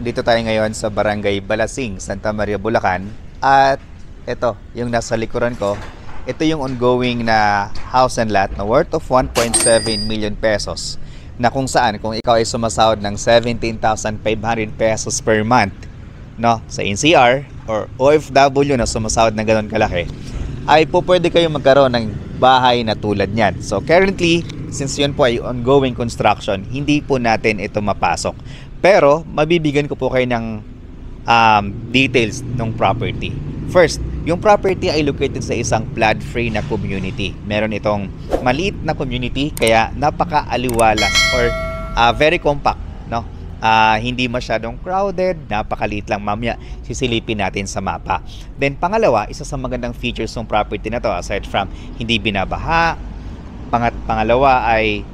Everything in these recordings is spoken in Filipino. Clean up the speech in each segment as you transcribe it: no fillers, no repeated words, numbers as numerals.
Andito tayo ngayon sa Barangay Balasing, Santa Maria, Bulacan. At ito, yung nasa likuran ko, ito yung ongoing na house and lot na worth of 1.7 million pesos. Na kung saan, kung ikaw ay sumasahod ng 17,500 pesos per month, no, sa NCR or OFW na sumasahod ng ganun kalaki, ay po pwede kayong magkaroon ng bahay na tulad niyan. So currently, since yun po ay ongoing construction, hindi po natin ito mapasok. Pero mabibigyan ko po kayo ng details ng property. First, yung property ay located sa isang flood-free na community. Meron itong maliit na community, kaya napaka-aliwalas or very compact, no? Hindi masyadong crowded, napakaliit lang. Mamaya sisilipin natin sa mapa. Then pangalawa, isa sa magandang features ng property na to, aside from hindi binabaha, pangalawa ay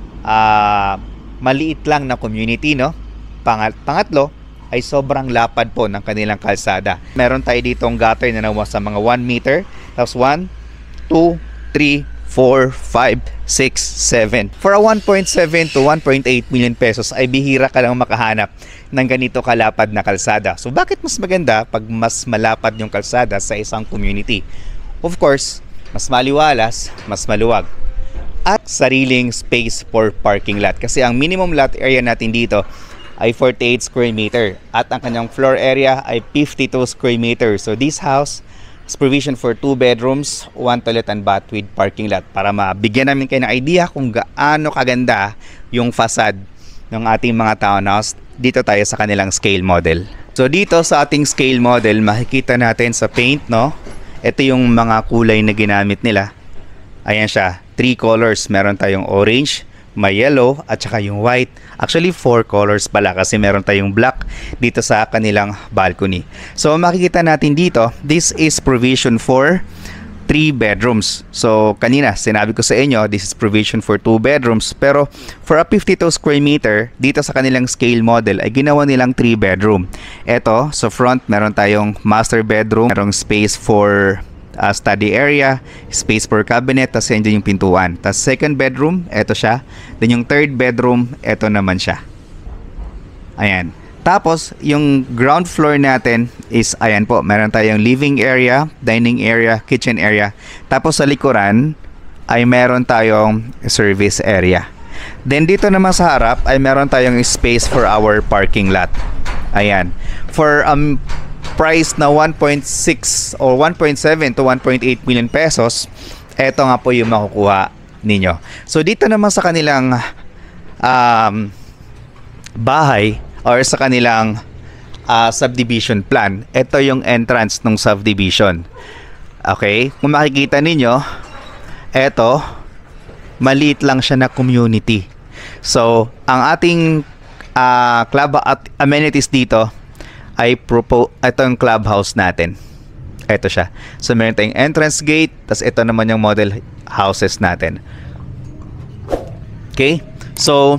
maliit lang na community, no? Pangatlo ay sobrang lapad po ng kanilang kalsada. Meron tayo ditong gutter na nawa sa mga 1 meter. Tapos 1, 2, 3, 4, 5, 6, 7. For a 1.7 to 1.8 million pesos ay bihira ka lang makahanap ng ganito kalapad na kalsada. So bakit mas maganda pag mas malapad yung kalsada sa isang community? Of course, mas maliwalas, mas maluwag. At sariling space for parking lot. Kasi ang minimum lot area natin dito ay 48 square meter at ang kanyang floor area ay 52 square meter. So this house is provision for 2 bedrooms, 1 toilet and bath with parking lot para mabigyan namin kayo ng idea kung gaano kaganda yung facade ng ating mga townhouse. Dito tayo sa kanilang scale model. So dito sa ating scale model, makikita natin sa paint, no? Ito yung mga kulay na ginamit nila. Ayan siya, 3 colors. Meron tayong orange, may yellow at saka yung white. Actually 4 colors pala kasi meron tayong black dito sa kanilang balcony. So makikita natin dito, this is provision for 3 bedrooms. So kanina sinabi ko sa inyo, this is provision for 2 bedrooms, pero for a 52 square meter dito sa kanilang scale model ay ginawa nilang 3 bedroom. Ito sa front meron tayong master bedroom, merong space for study area, space for cabinet, tapos yan yung pintuan. Tapos second bedroom, eto siya. Then yung third bedroom, eto naman siya. Ayan. Tapos yung ground floor natin is, ayan po, meron tayong living area, dining area, kitchen area. Tapos sa likuran ay meron tayong service area. Then dito naman sa harap ay meron tayong space for our parking lot. Ayan. For price na 1.6 or 1.7 to 1.8 million pesos, eto nga po yung makukuha ninyo. So dito naman sa kanilang bahay or sa kanilang subdivision plan, ito yung entrance ng subdivision. Okay? Kung makikita ninyo, eto, maliit lang siya na community. So ang ating club at amenities dito ay ito yung clubhouse natin. Ito siya. So meron tayong entrance gate, tas ito naman yung model houses natin. Okay? So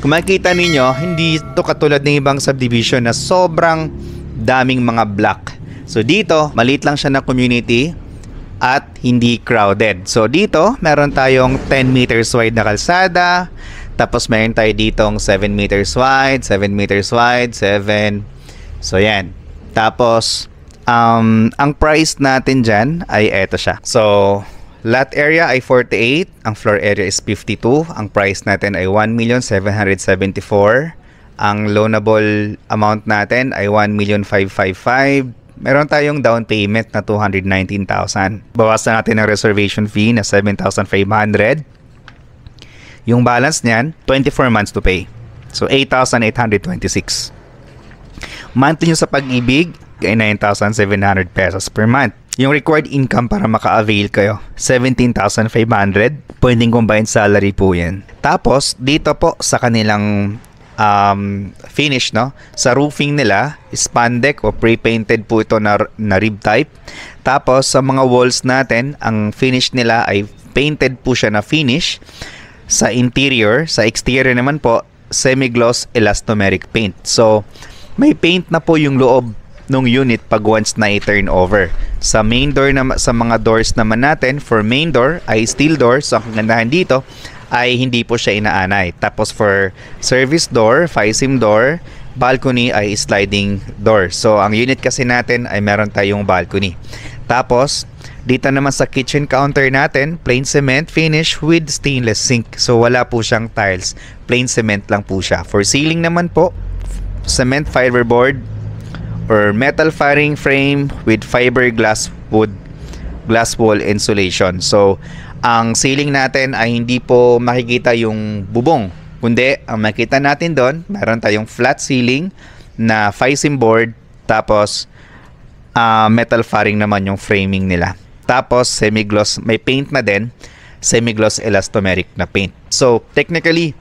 kung makikita ninyo, hindi ito katulad ng ibang subdivision na sobrang daming mga block. So dito, maliit lang siya na community at hindi crowded. So dito, meron tayong 10 meters wide na kalsada. Tapos meron tayo ditong 7 meters wide, 7 meters wide, 7. So yan. Tapos ang price natin dyan ay eto siya. So lot area ay 48, ang floor area is 52, ang price natin ay 1,774,000. Ang loanable amount natin ay 1,555,000. Meron tayong down payment na 219,000. Bawasan natin ang reservation fee na 7,500. Yung balance niyan, 24 months to pay. So 8,826. Monthly nyo sa Pag-ibig ay 9,700 pesos per month. Yung required income para maka-avail kayo, 17,500. Pwedeng combined salary po yan. Tapos, dito po sa kanilang finish, no? Sa roofing nila, spandex o pre-painted po ito na rib type. Tapos, sa mga walls natin, ang finish nila ay painted po siya na finish. Sa interior, sa exterior naman po, semi-gloss elastomeric paint. So, may paint na po yung loob ng unit pag once na i-turn over. Sa main door na, sa mga doors naman natin, for main door ay steel door. So ang kagandahan dito ay hindi po siya inaanay. Tapos for service door, FISIM door, balcony ay sliding door. So, ang unit kasi natin ay meron tayong balcony. Tapos, dito naman sa kitchen counter natin, plain cement finish with stainless sink. So, wala po siyang tiles. Plain cement lang po siya. For ceiling naman po, cement fiberboard or metal firing frame with fiberglass wood glass wall insulation. So, ang ceiling natin ay hindi po makikita yung bubong. Kundi, ang makita natin doon, meron tayong flat ceiling na Fisim board, tapos metal faring naman yung framing nila. Tapos, semi-gloss, may paint na din, semi-gloss elastomeric na paint. So, technically,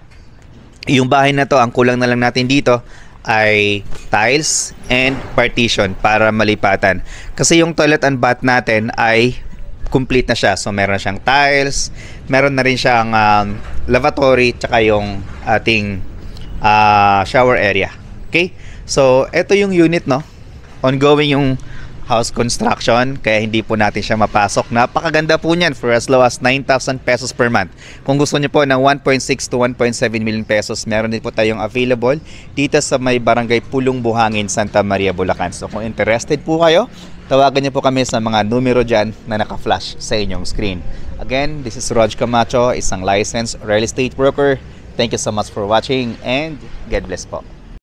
yung bahay na to, ang kulang na lang natin dito ay tiles and partition para malipatan. Kasi yung toilet and bath natin ay complete na siya. So, meron siyang tiles, meron na rin siyang lavatory, tsaka yung ating shower area. Okay? So, ito yung unit, no? Ongoing yung house construction, kaya hindi po natin siya mapasok. Napakaganda po niyan for as low as 9,000 pesos per month. Kung gusto niyo po ng 1.6 to 1.7 million pesos, meron din po tayong available dito sa may barangay Pulong Buhangin, Santa Maria, Bulacan. So kung interested po kayo, tawagan niyo po kami sa mga numero dyan na naka-flash sa inyong screen. Again, this is Rog Camacho, isang licensed real estate broker. Thank you so much for watching and God bless po.